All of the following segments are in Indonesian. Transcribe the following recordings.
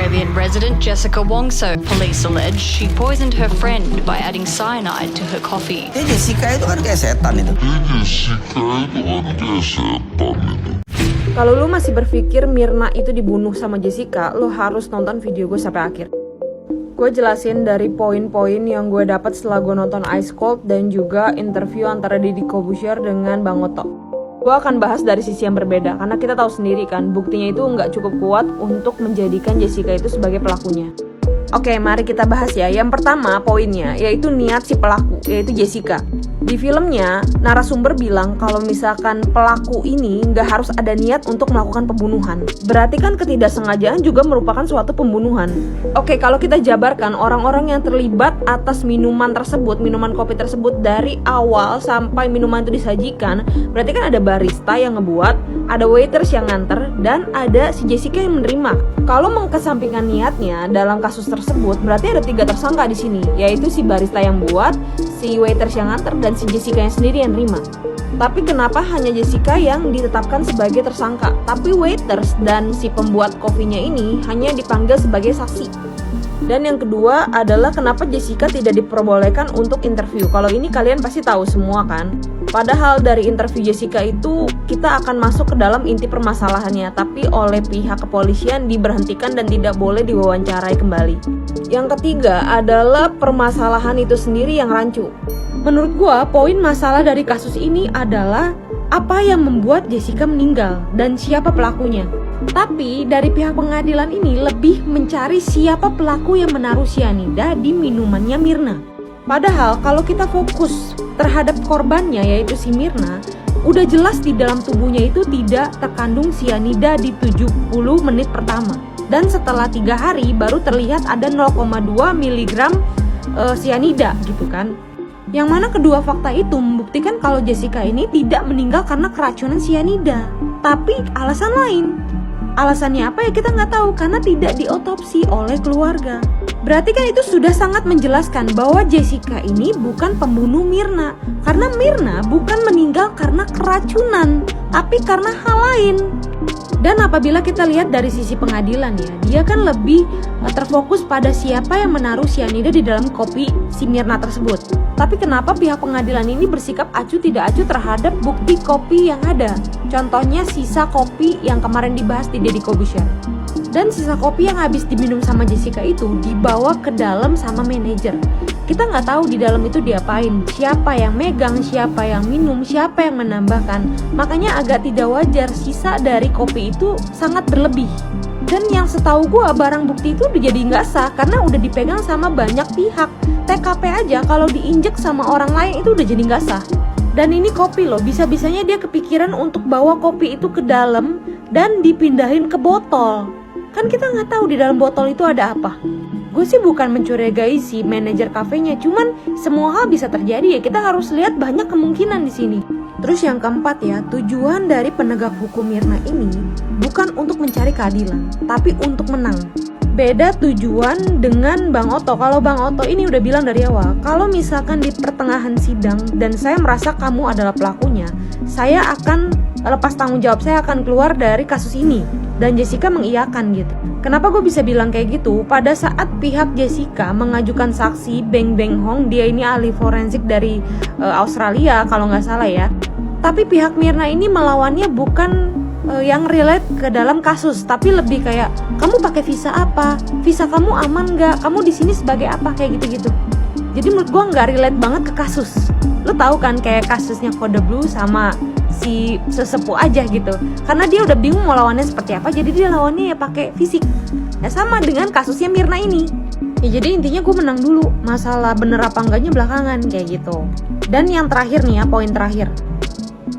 Australian resident Jessica Wongso. Police allege she poisoned her friend by adding cyanide to her coffee. Jessica itu kan kayak setan itu. Kalau lu masih berpikir Myrna itu dibunuh sama Jessica, lu harus nonton video gue sampai akhir. Gue jelasin dari poin-poin yang gue dapat setelah gue nonton Ice Cold dan juga interview antara Deddy Corbuzier dengan Bang Otto. Gue akan bahas dari sisi yang berbeda, karena kita tahu sendiri kan, buktinya itu nggak cukup kuat untuk menjadikan Jessica itu sebagai pelakunya. Oke, mari kita bahas ya. Yang pertama poinnya, yaitu niat si pelaku, yaitu Jessica. Di filmnya, narasumber bilang kalau misalkan pelaku ini nggak harus ada niat untuk melakukan pembunuhan. Berarti kan ketidaksengajaan juga merupakan suatu pembunuhan. Oke, kalau kita jabarkan orang-orang yang terlibat atas minuman tersebut, minuman kopi tersebut dari awal sampai minuman itu disajikan, berarti kan ada barista yang ngebuat, ada waiters yang nganter, dan ada si Jessica yang menerima. Kalau mengkesampingkan niatnya dalam kasus tersebut, berarti ada 3 tersangka di sini, yaitu si barista yang buat, si waiters yang nganter, dan si Jessica yang sendiri yang nerima. Tapi kenapa hanya Jessica yang ditetapkan sebagai tersangka, tapi waiters dan si pembuat kopinya ini hanya dipanggil sebagai saksi? Dan yang kedua adalah kenapa Jessica tidak diperbolehkan untuk interview. Kalau ini kalian pasti tahu semua kan. Padahal dari interview Jessica itu kita akan masuk ke dalam inti permasalahannya, tapi oleh pihak kepolisian diberhentikan dan tidak boleh diwawancarai kembali. Yang ketiga adalah permasalahan itu sendiri yang rancu. Menurut gua, poin masalah dari kasus ini adalah apa yang membuat Jessica meninggal dan siapa pelakunya. Tapi dari pihak pengadilan ini lebih mencari siapa pelaku yang menaruh cyanida di minumannya Myrna. Padahal kalau kita fokus terhadap korbannya, yaitu si Myrna, udah jelas di dalam tubuhnya itu tidak terkandung cyanida di 70 menit pertama. Dan setelah 3 hari baru terlihat ada 0,2 mg cyanida gitu kan. Yang mana kedua fakta itu membuktikan kalau Jessica ini tidak meninggal karena keracunan cyanida, tapi alasan lain. Alasannya apa ya kita nggak tahu karena tidak diotopsi oleh keluarga. Berarti kan itu sudah sangat menjelaskan bahwa Jessica ini bukan pembunuh Myrna. Karena Myrna bukan meninggal karena keracunan, tapi karena hal lain. Dan apabila kita lihat dari sisi pengadilan ya, dia kan lebih terfokus pada siapa yang menaruh cyanida di dalam kopi si Myrna tersebut. Tapi kenapa pihak pengadilan ini bersikap acuh tidak acuh terhadap bukti kopi yang ada? Contohnya sisa kopi yang kemarin dibahas di Deddy Corbuzier. Dan sisa kopi yang habis diminum sama Jessica itu dibawa ke dalam sama manajer. Kita nggak tahu di dalam itu diapain, siapa yang megang, siapa yang minum, siapa yang menambahkan. Makanya agak tidak wajar sisa dari kopi itu sangat berlebih. Dan yang setahu gue barang bukti itu udah jadi nggak sah karena udah dipegang sama banyak pihak. TKP aja kalau diinjek sama orang lain itu udah jadi nggak sah. Dan ini kopi loh, bisa-bisanya dia kepikiran untuk bawa kopi itu ke dalam dan dipindahin ke botol. Kan kita nggak tahu di dalam botol itu ada apa. Gue sih bukan mencurigai si manajer kafenya, cuman semua hal bisa terjadi ya. Kita harus lihat banyak kemungkinan di sini. Terus yang keempat ya, tujuan dari penegak hukum Myrna ini bukan untuk mencari keadilan, tapi untuk menang. Beda tujuan dengan Bang Otto. Kalau Bang Otto ini udah bilang dari awal, kalau misalkan di pertengahan sidang dan saya merasa kamu adalah pelakunya, saya akan lepas tanggung jawab, saya akan keluar dari kasus ini. Dan Jessica mengiyakan gitu. Kenapa gue bisa bilang kayak gitu? Pada saat pihak Jessica mengajukan saksi Beng Beng Hong, dia ini ahli forensik dari Australia kalau nggak salah ya. Tapi pihak Myrna ini melawannya bukan yang relate ke dalam kasus, tapi lebih kayak kamu pakai visa apa, visa kamu aman nggak, kamu di sini sebagai apa, kayak gitu-gitu. Jadi menurut gue nggak relate banget ke kasus. Lo tahu kan kayak kasusnya Kode Blue sama si sesepuh aja gitu. Karena dia udah bingung mau lawannya seperti apa, jadi dia lawannya ya pakai fisik. Ya sama dengan kasusnya Myrna ini. Ya jadi intinya gue menang dulu, masalah bener apa enggaknya belakangan kayak gitu. Dan yang terakhir nih ya, poin terakhir.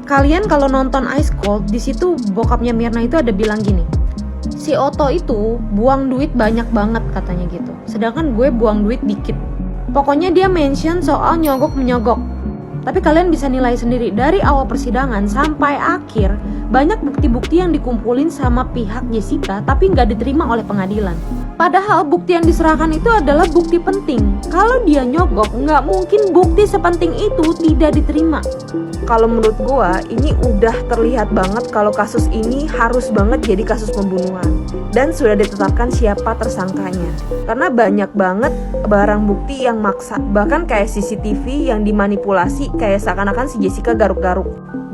Kalian kalau nonton Ice Cold, di situ bokapnya Myrna itu ada bilang gini, si Otto itu buang duit banyak banget katanya gitu, sedangkan gue buang duit dikit. Pokoknya dia mention soal nyogok-menyogok. Tapi kalian bisa nilai sendiri, dari awal persidangan sampai akhir, banyak bukti-bukti yang dikumpulin sama pihak Jessica tapi nggak diterima oleh pengadilan. Padahal bukti yang diserahkan itu adalah bukti penting. Kalau dia nyogok, nggak mungkin bukti sepenting itu tidak diterima. Kalau menurut gua, ini udah terlihat banget kalau kasus ini harus banget jadi kasus pembunuhan. Dan sudah ditetapkan siapa tersangkanya. Karena banyak banget barang bukti yang maksa. Bahkan kayak CCTV yang dimanipulasi kayak seakan-akan si Jessica garuk-garuk.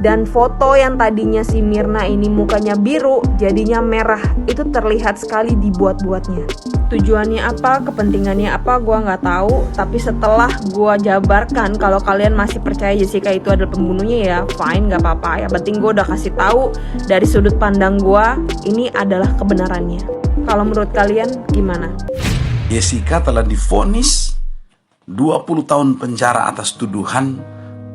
Dan foto yang tadinya si Mirna ini mukanya biru jadinya merah, itu terlihat sekali dibuat-buatnya. Tujuannya apa, kepentingannya apa, gua nggak tahu. Tapi setelah gua jabarkan kalau kalian masih percaya Jessica itu adalah pembunuhnya, ya fine, nggak apa-apa. Yang penting gua udah kasih tahu dari sudut pandang gua, ini adalah kebenarannya. Kalau menurut kalian gimana? Jessica telah divonis 20 tahun penjara atas tuduhan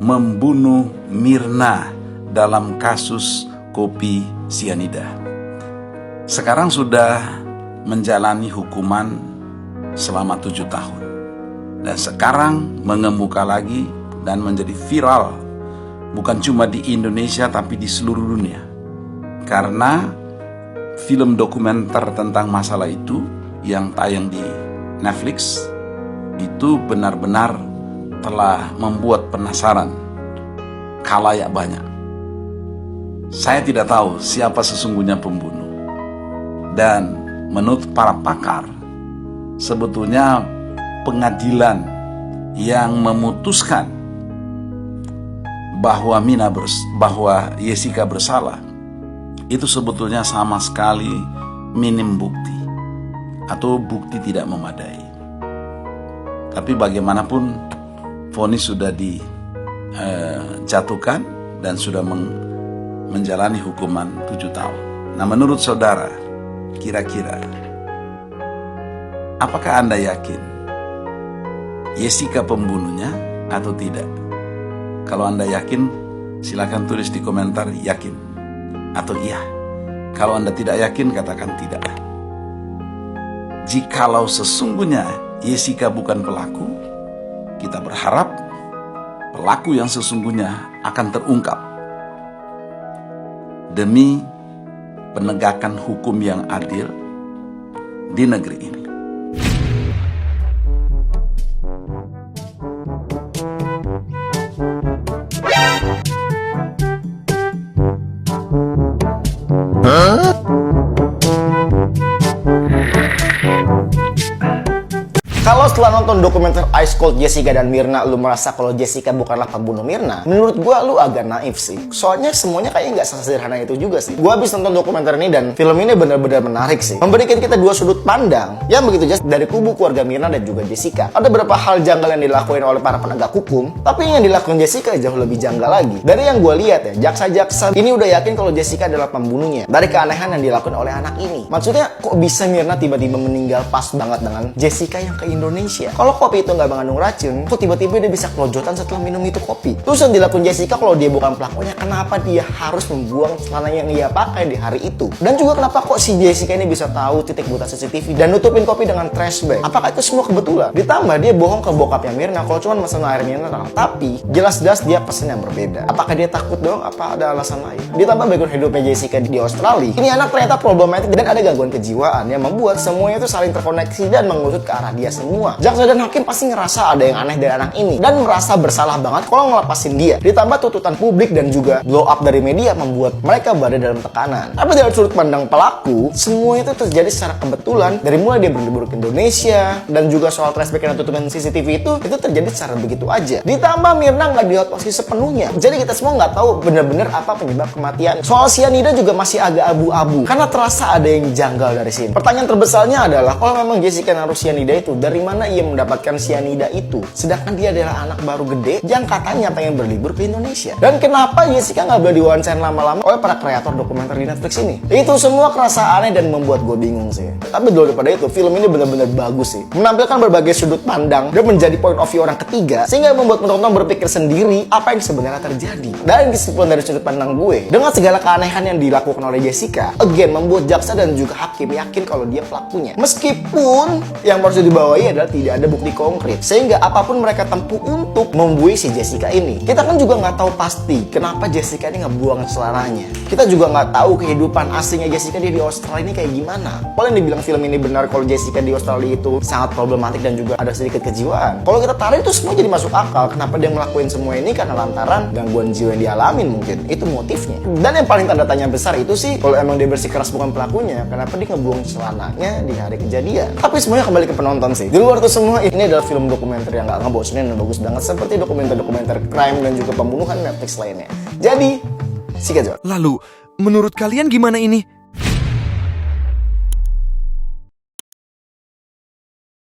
membunuh Mirna dalam kasus kopi sianida. Sekarang sudah menjalani hukuman selama 7 tahun. Dan sekarang mengemuka lagi dan menjadi viral. Bukan cuma di Indonesia tapi di seluruh dunia. Karena film dokumenter tentang masalah itu yang tayang di Netflix itu benar-benar telah membuat penasaran khalayak banyak. Saya tidak tahu siapa sesungguhnya pembunuh. Dan menurut para pakar, sebetulnya pengadilan yang memutuskan bahwa Jessica bersalah itu sebetulnya sama sekali minim bukti atau bukti tidak memadai. Tapi bagaimanapun vonis sudah dijatuhkan dan sudah menjalani hukuman 7 tahun. Nah, menurut saudara, kira-kira apakah Anda yakin Jessica pembunuhnya atau tidak? Kalau Anda yakin, silakan tulis di komentar yakin atau iya. Kalau Anda tidak yakin, katakan tidak. Jikalau sesungguhnya Jessica bukan pelaku, kita berharap pelaku yang sesungguhnya akan terungkap demi penegakan hukum yang adil di negeri ini. Kalau setelah nonton dokumenter Ice Cold Jessica dan Mirna, lu merasa kalau Jessica bukanlah pembunuh Mirna, menurut gua lu agak naif sih. Soalnya semuanya kayaknya nggak sesederhana itu juga sih. Gua habis nonton dokumenter ini dan film ini benar-benar menarik sih. Memberikan kita dua sudut pandang yang begitu jelas dari kubu keluarga Mirna dan juga Jessica. Ada beberapa hal janggal yang dilakuin oleh para penegak hukum, tapi yang dilakukan Jessica jauh lebih janggal lagi. Dari yang gua lihat ya, jaksa-jaksa ini udah yakin kalau Jessica adalah pembunuhnya. Dari keanehan yang dilakukan oleh anak ini. Maksudnya kok bisa Mirna tiba-tiba meninggal pas banget dengan Jessica yang ke Indonesia. Kalau kopi itu nggak mengandung racun, kok tiba-tiba dia bisa kelojotan setelah minum itu kopi? Terus yang dilakukan Jessica kalau dia bukan pelakunya, kenapa dia harus membuang celana yang dia pakai di hari itu? Dan juga kenapa kok si Jessica ini bisa tahu titik buta CCTV dan nutupin kopi dengan trash bag? Apakah itu semua kebetulan? Ditambah dia bohong ke bokapnya Mirna kalau cuma mesen air mineral, tapi jelas-jelas dia pesen yang berbeda. Apakah dia takut dong? Apa ada alasan lain? Ditambah background hidupnya Jessica di Australia, ini anak ternyata problematik dan ada gangguan kejiwaan yang membuat semuanya itu saling terkoneksi dan mengusut ke arah dia semua. Jaksa dan hakim pasti ngerasa ada yang aneh dari anak ini dan merasa bersalah banget kalau ngelepasin dia. Ditambah tuntutan publik dan juga blow up dari media membuat mereka berada dalam tekanan. Tapi dari sudut pandang pelaku, semua itu terjadi secara kebetulan. Dari mulai dia berlibur ke Indonesia dan juga soal flashback dan tutupan CCTV itu terjadi secara begitu aja. Ditambah Mirna nggak dihotposti sepenuhnya. Jadi kita semua nggak tahu benar-benar apa penyebab kematian. Soal cyanida juga masih agak abu-abu karena terasa ada yang janggal dari sini. Pertanyaan terbesarnya adalah kalau memang Jessica naruh cyanida itu, dari mana ia mendapatkan cyanida itu? Sedangkan dia adalah anak baru gede yang katanya pengen berlibur ke Indonesia. Dan kenapa Jessica nggak boleh diwawancara lama-lama oleh para kreator dokumenter di Netflix ini? Itu semua kerasa aneh dan membuat gue bingung sih. Tapi daripada itu, film ini benar-benar bagus sih. Menampilkan berbagai sudut pandang dan menjadi point of view orang ketiga sehingga membuat penonton berpikir sendiri apa yang sebenarnya terjadi. Dan kesimpulan dari sudut pandang gue, dengan segala keanehan yang dilakukan oleh Jessica, again membuat jaksa dan juga hakim yakin kalau dia pelakunya. Meskipun yang harus dibawahi adalah tidak ada bukti konkret. Sehingga apapun mereka tempuh untuk membuai si Jessica ini. Kita kan juga nggak tahu pasti kenapa Jessica ini ngebuang celananya. Kita juga nggak tahu kehidupan aslinya Jessica dia di Australia ini kayak gimana. Kalau yang dibilang film ini benar kalau Jessica di Australia itu sangat problematik dan juga ada sedikit kejiwaan. Kalau kita tarik itu semua jadi masuk akal. Kenapa dia ngelakuin semua ini karena lantaran gangguan jiwa yang dialamin mungkin. Itu motifnya. Dan yang paling tanda tanya besar itu sih kalau emang dia bersikeras bukan pelakunya, kenapa dia ngebuang celananya di hari kejadian. Tapi semuanya kembali ke penonton sih. Di luar itu semua, ini adalah film dokumenter yang gak ngebosenin dan bagus banget seperti dokumenter-dokumenter crime dan juga pembunuhan Netflix lainnya. Jadi, sikat. Lalu, menurut kalian gimana ini?